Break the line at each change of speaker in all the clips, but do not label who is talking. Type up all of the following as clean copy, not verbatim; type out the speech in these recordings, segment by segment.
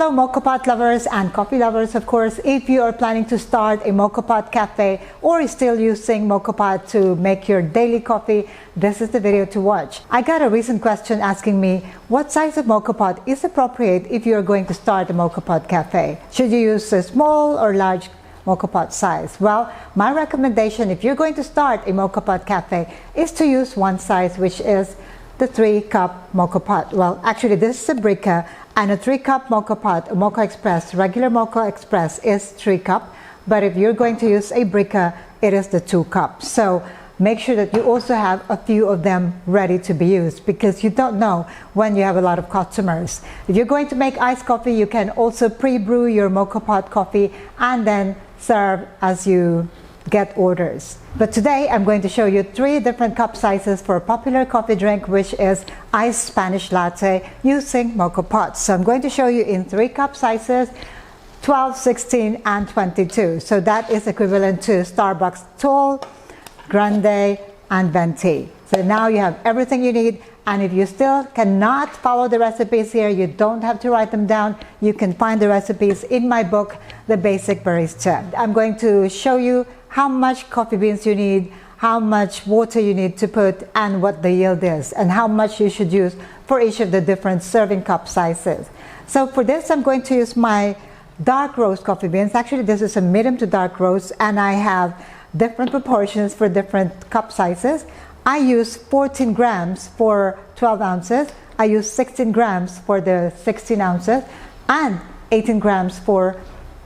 Hello Moka Pot lovers and coffee lovers, of course. If you are planning to start a Moka Pot cafe or still using Moka Pot to make your daily coffee, this is the video to watch. I got a recent question asking me what size of Moka Pot is appropriate if you are going to start a Moka Pot cafe. Should you use a small or large Moka Pot size? Well, my recommendation if you're going to start a Moka Pot cafe is to use one size, which is the 3-cup Moka Pot. Well, actually this is a Brika, and a 3-cup Moka Pot, a Moka Express, regular Moka Express is 3-cup, but if you're going to use a Brika, it is the 2 cups. So make sure that you also have a few of them ready to be used, because you don't know when you have a lot of customers. If you're going to make iced coffee, you can also pre-brew your Moka Pot coffee and then serve as you get orders. But today I'm going to show you 3 different cup sizes for a popular coffee drink, which is iced Spanish latte using Moka Pots. So I'm going to show you in 3 cup sizes, 12, 16 and 22. So that is equivalent to Starbucks Tall, Grande and Venti. So now you have everything you need, and if you still cannot follow the recipes here, you don't have to write them down. You can find the recipes in my book, The Basic Barista. I'm going to show you how much coffee beans you need, how much water you need to put, and what the yield is, and how much you should use for each of the different serving cup sizes. So for this, I'm going to use my dark roast coffee beans. Actually, this is a medium to dark roast, and I have different proportions for different cup sizes. I use 14 grams for 12 ounces. I use 16 grams for the 16 ounces and 18 grams for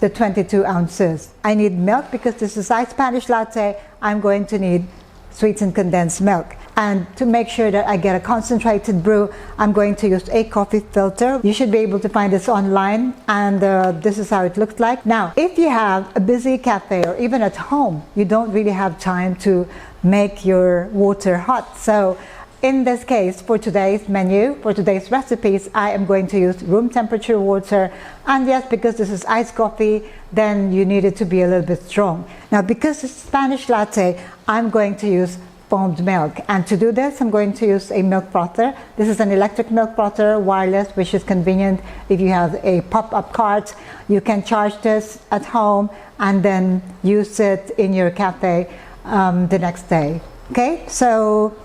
the 22 ounces. I need milk because this is iced Spanish latte. I'm going to need sweetened condensed milk. And to make sure that I get a concentrated brew, I'm going to use a coffee filter. You should be able to find this online, and this is how it looks like. Now, if you have a busy cafe or even at home, you don't really have time to make your water hot. So in this case, for today's menu, for today's recipes, I am going to use room temperature water. And yes, because this is iced coffee, then you need it to be a little bit strong. Now, because it's Spanish latte, I'm going to use foamed milk. And to do this, I'm going to use a milk frother. This is an electric milk frother, wireless, which is convenient if you have a pop-up cart. You can charge this at home and then use it in your cafe the next day. Okay, so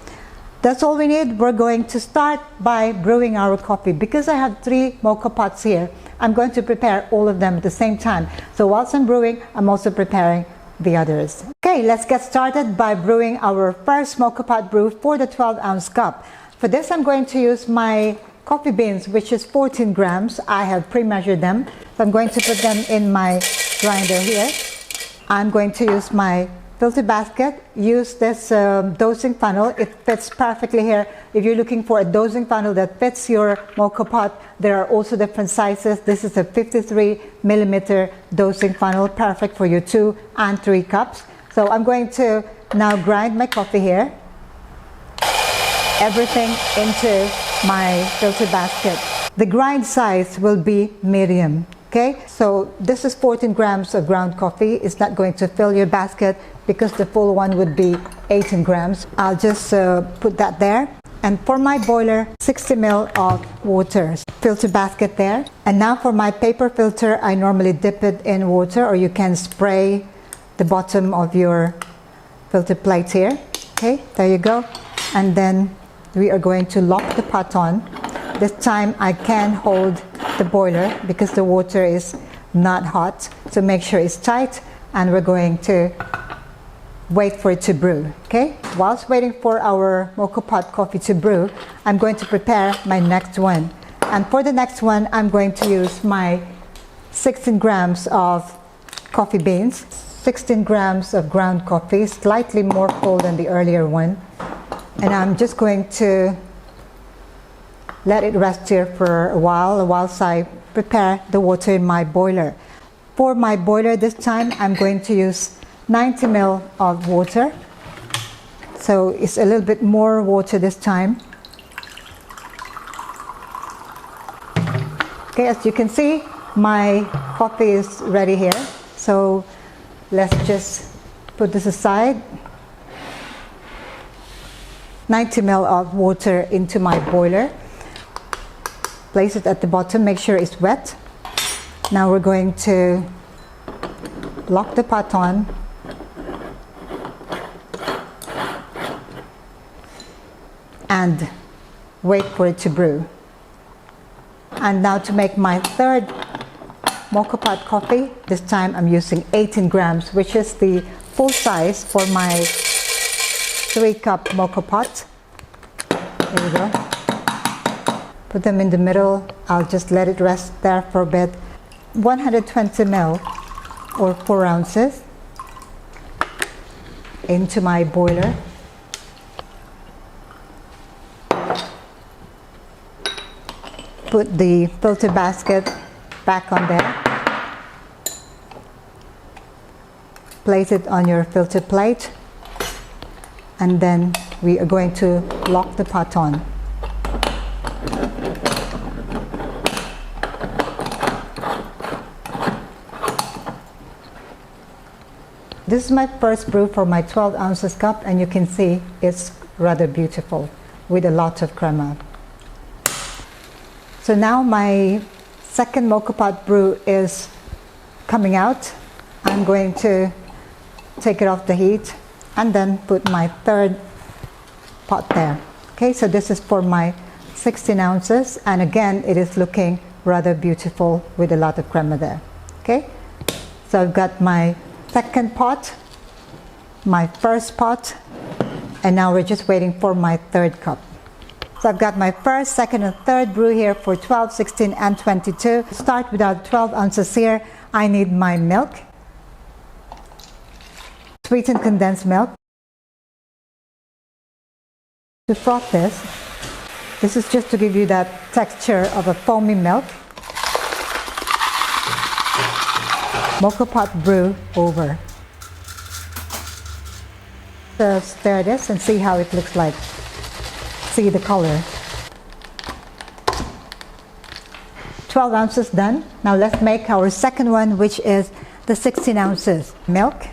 that's all we need. We're going to start by brewing our coffee. Because I have 3 Moka Pots here, I'm going to prepare all of them at the same time. So whilst I'm brewing, I'm also preparing the others. Okay, let's get started by brewing our first Moka Pot brew for the 12-ounce cup. For this, I'm going to use my coffee beans, which is 14 grams. I have pre-measured them. So I'm going to put them in my grinder here. I'm going to use my filter basket. Use this dosing funnel. It fits perfectly here. If you're looking for a dosing funnel that fits your Moka Pot, there are also different sizes. This is a 53 millimeter dosing funnel, perfect for your 2 and 3 cups. So I'm going to now grind my coffee here. Everything into my filter basket. The grind size will be medium. Okay, so this is 14 grams of ground coffee. It's not going to fill your basket because the full one would be 18 grams. I'll just put that there. And for my boiler, 60 ml of water. Filter basket there. And now for my paper filter, I normally dip it in water, or you can spray the bottom of your filter plate here. Okay, there you go. And then we are going to lock the pot on. This time I can hold the boiler because the water is not hot. So make sure it's tight, and we're going to wait for it to brew. Okay, whilst waiting for our Moka Pot coffee to brew, I'm going to prepare my next one. And for the next one, I'm going to use my 16 grams of coffee beans, 16 grams of ground coffee, slightly more full than the earlier one. And I'm just going to let it rest here for a while whilst I prepare the water in my boiler. For my boiler this time, I'm going to use 90 ml of water. So it's a little bit more water this time. Okay, as you can see, my coffee is ready here. So let's just put this aside. 90 ml of water into my boiler. Place it at the bottom, make sure it's wet. Now we're going to lock the pot on. And wait for it to brew. And now to make my third mocha pot coffee, this time I'm using 18 grams, which is the full size for my 3-cup mocha pot. There we go. Put them in the middle. I'll just let it rest there for a bit. 120 ml or 4 ounces into my boiler. Put the filter basket back on there. Place it on your filter plate, and then we are going to lock the pot on. This is my first brew for my 12 ounces cup, and you can see it's rather beautiful with a lot of crema. So now my second mocha pot brew is coming out. I'm going to take it off the heat and then put my third pot there. Okay, so this is for my 16 ounces, and again it is looking rather beautiful with a lot of crema there. Okay, so I've got my second pot, my first pot, and now we're just waiting for my third cup. So I've got my first, second, and third brew here for 12, 16, and 22. Start with our 12 ounces here. I need my milk, sweetened condensed milk. To froth this is just to give you that texture of a foamy milk. Mocha pot brew over. So stir this and see how it looks like. See the color. 12 ounces done. Now let's make our second one, which is the 16 ounces. Milk,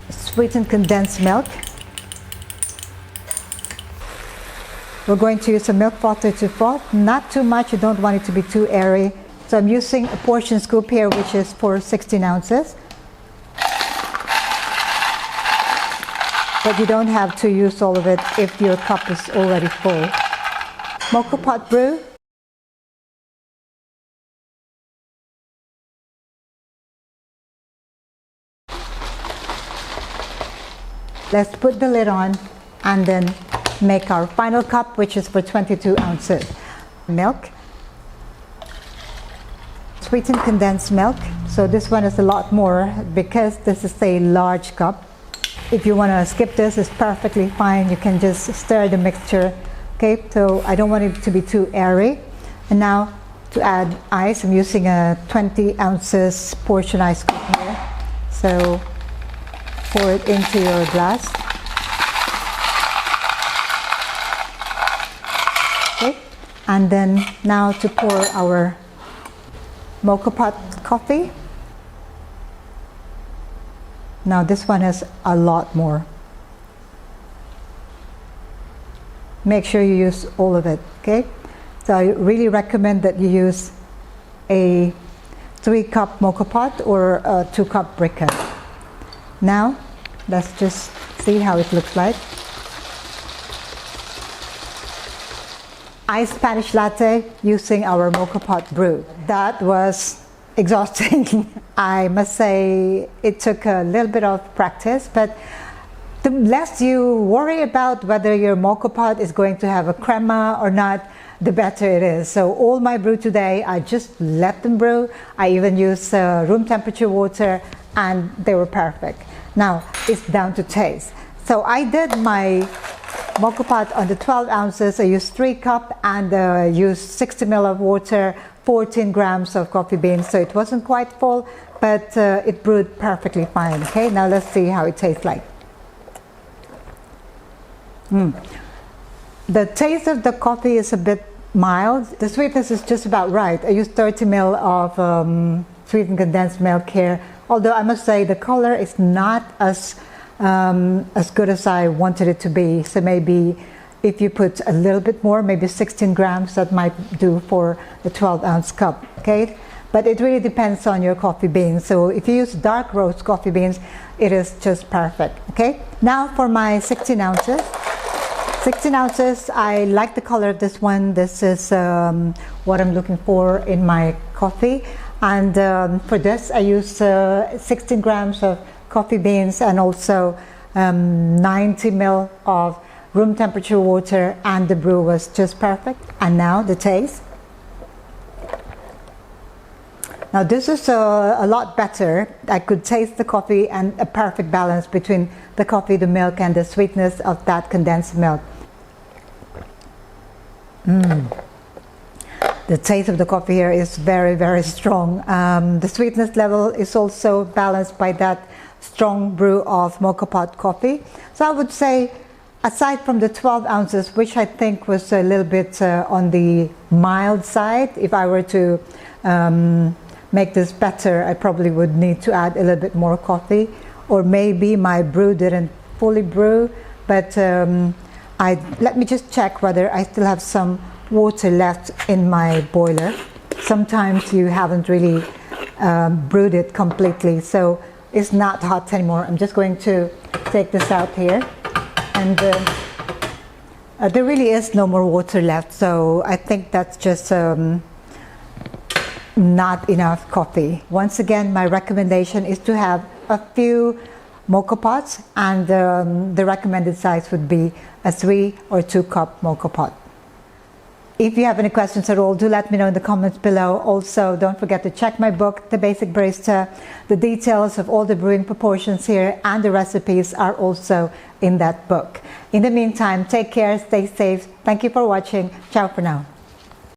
sweetened condensed milk. We're going to use a milk frother to froth. Not too much, you don't want it to be too airy. So I'm using a portion scoop here, which is for 16 ounces. But you don't have to use all of it if your cup is already full. Mocha pot brew. Let's put the lid on and then make our final cup, which is for 22 ounces. Milk, sweetened condensed milk. So this one is a lot more because this is a large cup. If you want to skip this, it's perfectly fine. You can just stir the mixture. Okay, so I don't want it to be too airy. And now to add ice, I'm using a 20 ounces portion ice scoop here. So pour it into your glass. Okay, and then now to pour our mocha pot coffee. Now this one has a lot more. Make sure you use all of it, okay? So I really recommend that you use a 3-cup mocha pot or a 2-cup briquette. Now, let's just see how it looks like. Iced Spanish latte using our mocha pot brew. That was exhausting. I must say it took a little bit of practice, but the less you worry about whether your mocha pot is going to have a crema or not, the better it is. So all my brew today, I just let them brew. I even use room temperature water, and they were perfect. Now it's down to taste. So I did my mocha pot on the 12 ounces. I used 3 cups and used 60 ml of water, 14 grams of coffee beans. So it wasn't quite full, but it brewed perfectly fine. Okay, now let's see how it tastes like. The taste of the coffee is a bit mild. The sweetness is just about right. I used 30 ml of sweetened condensed milk here. Although I must say the color is not as good as I wanted it to be. So maybe if you put a little bit more, maybe 16 grams, that might do for a 12-ounce cup, okay? But it really depends on your coffee beans. So if you use dark roast coffee beans, it is just perfect, okay? Now for my 16 ounces. 16 ounces, I like the color of this one. This is what I'm looking for in my coffee. And for this, I use 16 grams of coffee beans and also 90 ml of room temperature water, and the brew was just perfect. And now the taste. Now this is a lot better. I could taste the coffee and a perfect balance between the coffee, the milk, and the sweetness of that condensed milk. The taste of the coffee here is very, very strong. The sweetness level is also balanced by that strong brew of Moka pot coffee. So I would say, aside from the 12 ounces, which I think was a little bit on the mild side, if I were to make this better, I probably would need to add a little bit more coffee, or maybe my brew didn't fully brew, but let me just check whether I still have some water left in my boiler. Sometimes you haven't really brewed it completely, so it's not hot anymore. I'm just going to take this out here, and there really is no more water left, so I think that's just not enough coffee. Once again, my recommendation is to have a few Moka pots, and the recommended size would be a 3 or 2 cup Moka pot. If you have any questions at all, do let me know in the comments below. Also, don't forget to check my book, The Basic Barista. The details of all the brewing proportions here and the recipes are also in that book. In the meantime, take care, stay safe. Thank you for watching. Ciao for now.